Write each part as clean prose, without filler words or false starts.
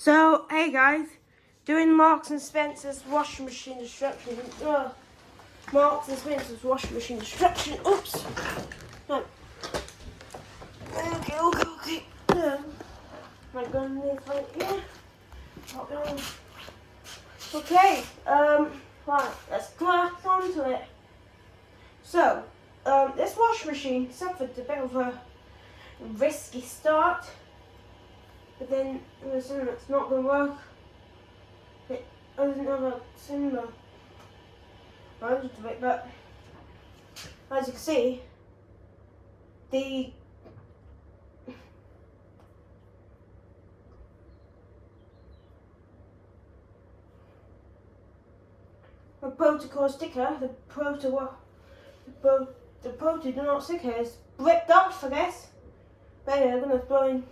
So, hey guys, doing Marks and Spencer's washing machine destruction. Marks and Spencer's washing machine destruction. Oops. No. Okay. My gun is right here. Okay, right, let's crack onto it. So, this washing machine suffered a bit of a risky start. But then it was something that's not going to work. It doesn't have a similar version to it, but as you can see, the protocol sticker, the proto do not sticker is ripped off, I guess. But anyway, I'm going to throw in.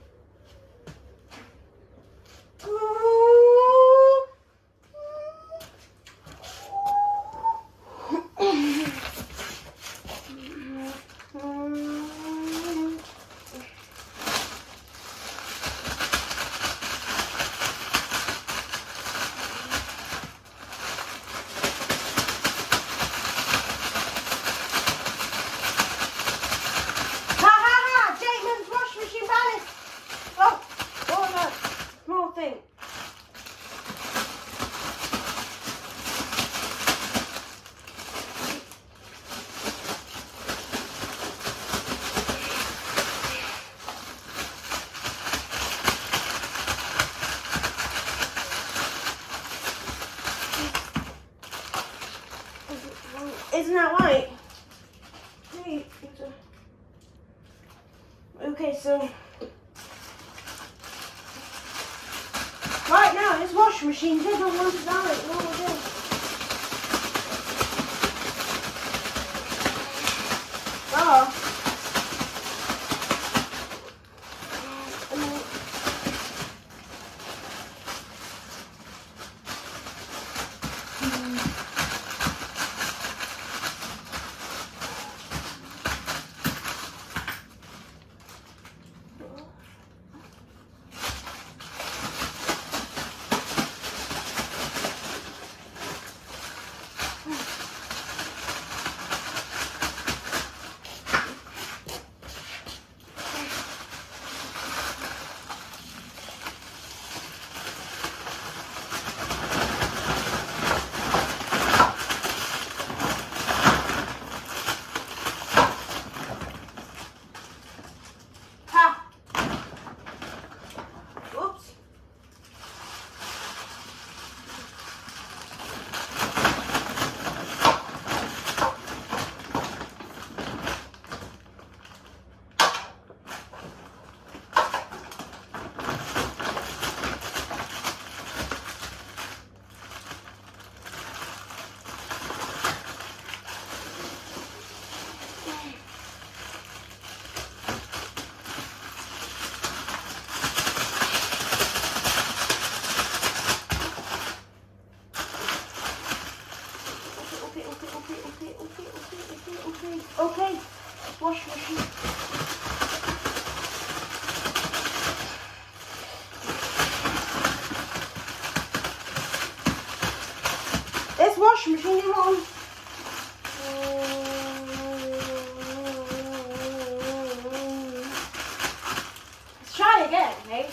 Isn't that right? Hey, okay, so right now this washing machine doesn't want to die. What will do? Oh. Okay, wash machine. This washing machine is on. Let's try again, okay?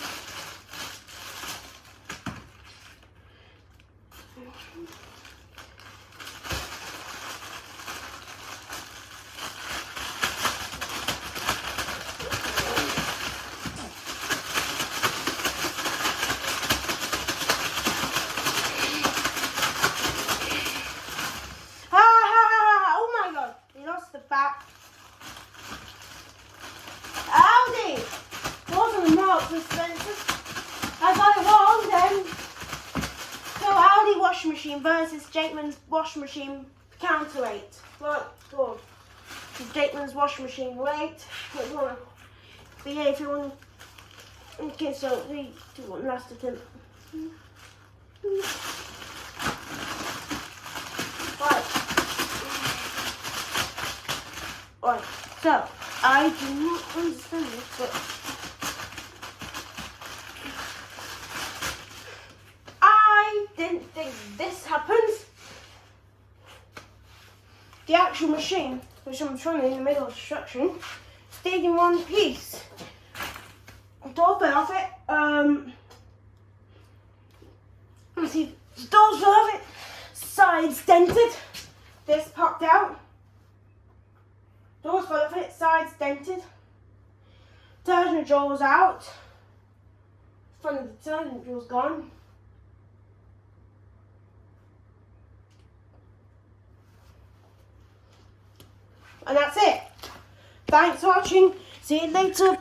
Aldi! Wasn't Marks and Spencer's. I got it wrong then. So Aldi washing machine versus Jakeman's washing machine counterweight. Right, good. Jakeman's washing machine weight. But yeah, if you want. Okay, so 3, 2, 1, last attempt. Right, so I do not understand this, but the actual machine, which I'm trying in the middle of construction, stayed in one piece. Door fell off it. Let's see, the doors fell off it. Sides dented. This popped out. Doors fell off it. Sides dented. Television drawers out. Front of the television drawers gone. And that's it. Thanks for watching. See you later.